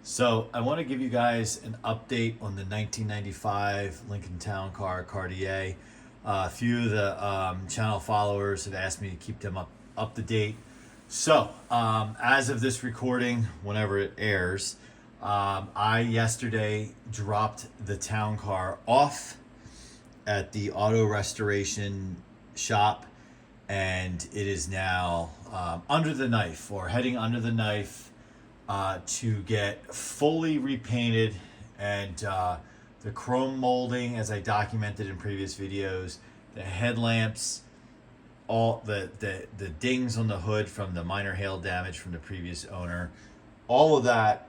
So I want to give you guys an update on the 1995 Lincoln Town Car Cartier. A few of the channel followers have asked me to keep them up to date. So as of this recording, whenever it airs, I yesterday dropped the Town Car off at the auto restoration shop, and it is now under the knife, or heading under the knife, to get fully repainted. And the chrome molding, as I documented in previous videos, the headlamps, all the dings on the hood from the minor hail damage from the previous owner, all of that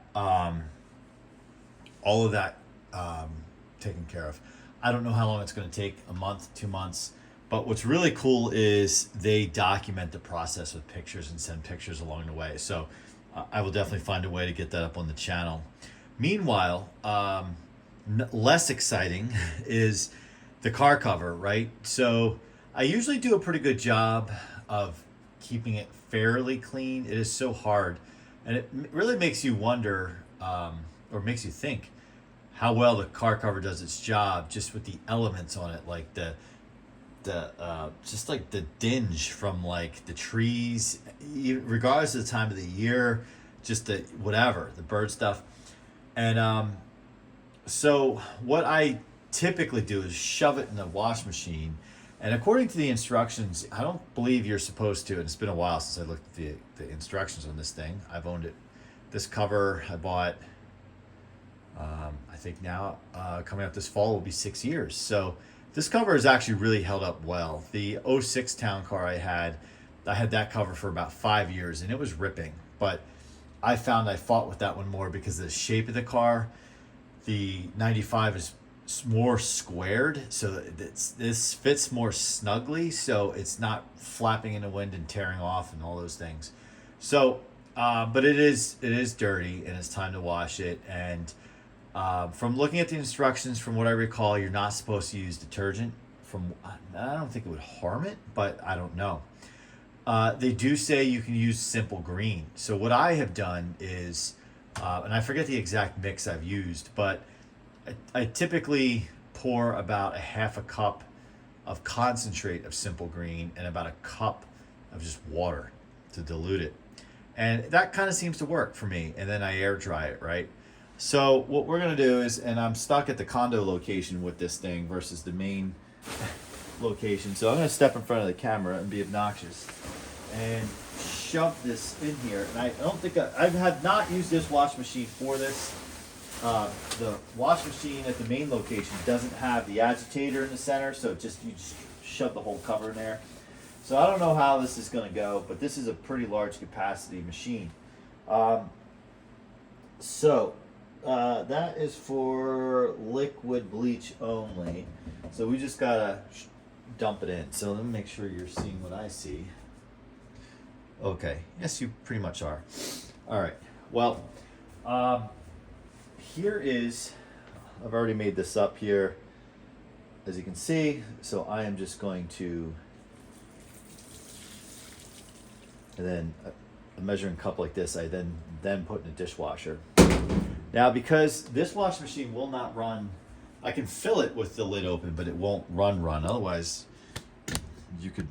taken care of. I don't know how long it's going to take, a month, 2 months. But what's really cool is they document the process with pictures and send pictures along the way. So I will definitely find a way to get that up on the channel. Meanwhile, less exciting is the car cover, right? So I usually do a pretty good job of keeping it fairly clean. It is so hard. And it really makes you wonder, or makes you think, how well the car cover does its job just with the elements on it, like the just like the dinge from like the trees, regardless of the time of the year, just the whatever, the bird stuff. And so what I typically do is shove it in the wash machine. And according to the instructions, I don't believe you're supposed to, and it's been a while since I looked at the instructions on this thing. I've owned it. This cover I bought, I think now, coming up this fall will be 6 years. So this cover has actually really held up well. The '06 Town Car I had that cover for about 5 years, and it was ripping. But I found I fought with that one more because of the shape of the car. The 95 is more squared, so this fits more snugly, so it's not flapping in the wind and tearing off and all those things. So, but it is dirty, and it's time to wash it. And from looking at the instructions, from what I recall, you're not supposed to use detergent. I don't think it would harm it, but I don't know. They do say you can use simple green. So what I have done is, and I forget the exact mix I've used, but I typically pour about a half a cup of concentrate of simple green and about a cup of just water to dilute it. And that kind of seems to work for me. And then I air dry it, right? So what we're going to do is, and I'm stuck at the condo location with this thing versus the main location. So I'm going to step in front of the camera and be obnoxious and shove this in here. And I don't think I have not used this wash machine for this. The wash machine at the main location doesn't have the agitator in the center, so you just shove the whole cover in there. So I don't know how this is going to go, but this is a pretty large capacity machine. That is for liquid bleach only. So we just gotta dump it in. So let me make sure you're seeing what I see. Okay, yes, you pretty much are. All right, well, here is, I've already made this up here, as you can see. So I am just going to, and then a measuring cup like this, I then put in a dishwasher. Now, because this washing machine will not run, I can fill it with the lid open, but it won't run. Otherwise, you could,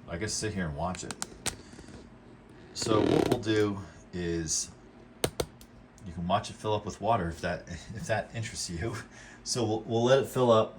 I guess, sit here and watch it. So what we'll do is, you can watch it fill up with water if that interests you. So we'll let it fill up.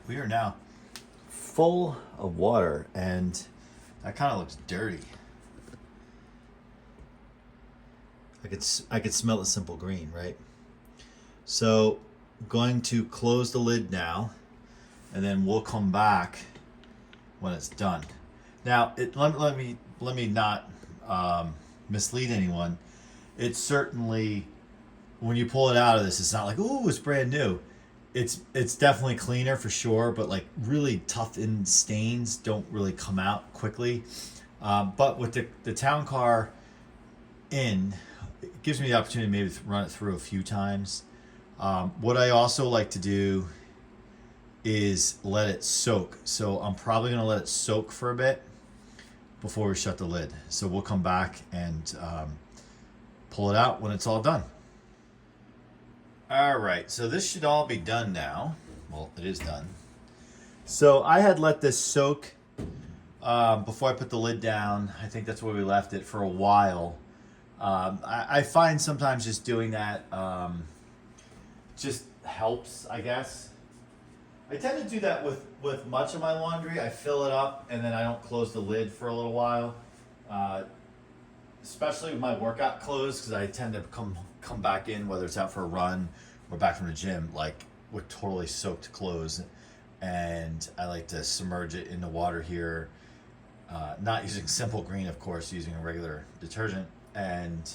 we are now full of water, and that kind of looks dirty. I could smell the simple green, right? So I'm going to close the lid now, and then we'll come back when it's done. Now, let me not mislead anyone. It's certainly, when you pull it out of this, it's not like, ooh, it's brand new. It's definitely cleaner for sure, but like really tough in stains don't really come out quickly. But with the Town Car in, it gives me the opportunity to maybe run it through a few times. What I also like to do is let it soak. So I'm probably gonna let it soak for a bit before we shut the lid. So we'll come back and pull it out when it's all done. All right, so this should all be done now. Well, it is done. So I had let this soak before I put the lid down. I think that's where we left it for a while. I find sometimes just doing that just helps, I guess. I tend to do that with much of my laundry. I fill it up and then I don't close the lid for a little while. Especially with my workout clothes, because I tend to come back in, whether it's out for a run or back from the gym, like with totally soaked clothes. And I like to submerge it in the water here, not using Simple Green, of course, using a regular detergent, and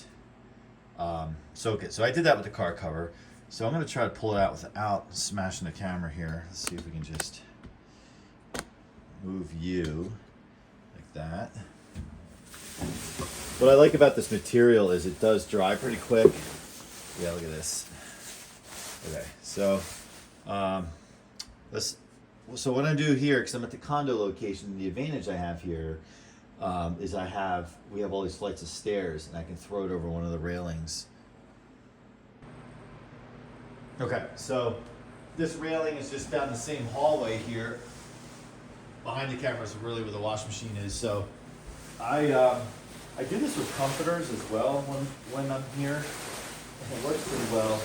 soak it. So I did that with the car cover. So I'm going to try to pull it out without smashing the camera here. Let's see if we can just move you like that. What I like about this material is it does dry pretty quick. Yeah, look at this. Okay, so so what I do here, because I'm at the condo location, the advantage I have here is we have all these flights of stairs, and I can throw it over one of the railings. Okay, so this railing is just down the same hallway here. Behind the camera is really where the wash machine is. So I do this with comforters as well when I'm here. And it works pretty well.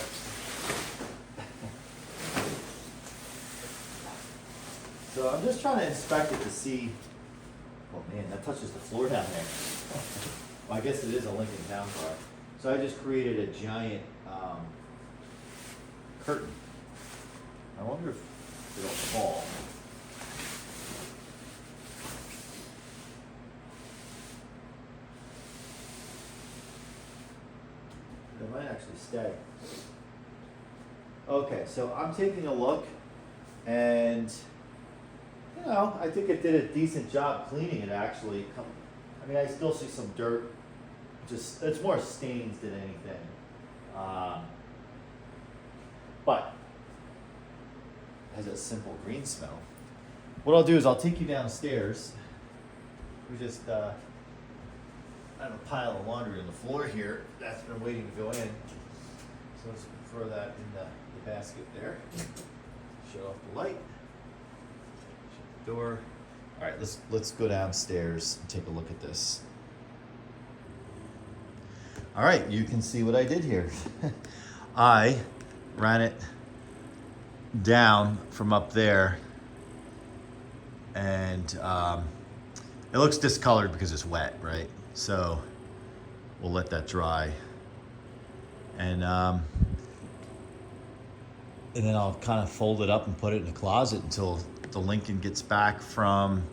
So I'm just trying to inspect it to see. Oh man, that touches the floor down there. Well, I guess it is a Lincoln Town Car. So I just created a giant curtain. I wonder if it'll fall. It might actually stay. Okay, so I'm taking a look, and you know, I think it did a decent job cleaning it actually. I mean, I still see some dirt. Just, it's more stains than anything. But it has a simple green smell. What I'll do is I'll take you downstairs. We just I have a pile of laundry on the floor here that's been waiting to go in. So let's throw that in the basket there. Shut off the light. Shut the door. All right, let's go downstairs and take a look at this. All right, you can see what I did here. I ran it down from up there, and it looks discolored because it's wet, right? So we'll let that dry, and then I'll kind of fold it up and put it in the closet until the Lincoln gets back from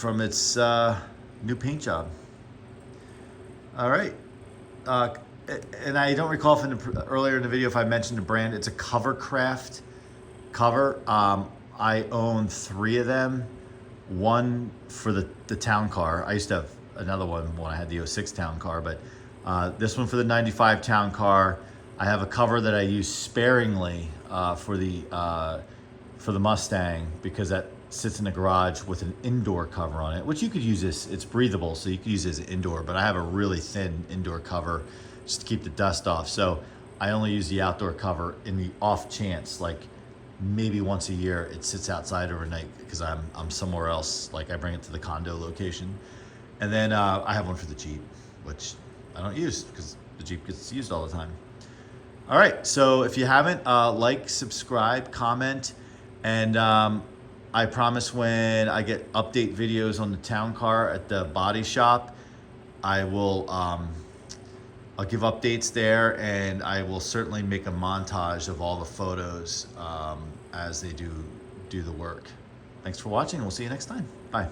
its new paint job. All right. And I don't recall if earlier in the video if I mentioned the brand. It's a Covercraft cover. I own 3 of them. One for the Town Car. I used to have another one when I had the 06 Town Car, but this one for the 95 Town Car. I have a cover that I use sparingly for the Mustang, because that sits in the garage with an indoor cover on it, which you could use this. It's breathable, so you could use it as an indoor, but I have a really thin indoor cover just to keep the dust off. So I only use the outdoor cover in the off chance, like maybe once a year it sits outside overnight because I'm somewhere else, like I bring it to the condo location. And then I have one for the Jeep, which I don't use because the Jeep gets used all the time. All right, so if you haven't, like, subscribe, comment, and I promise when I get update videos on the Town Car at the body shop, I will I'll give updates there, and I will certainly make a montage of all the photos as they do the work. Thanks for watching, and we'll see you next time. Bye.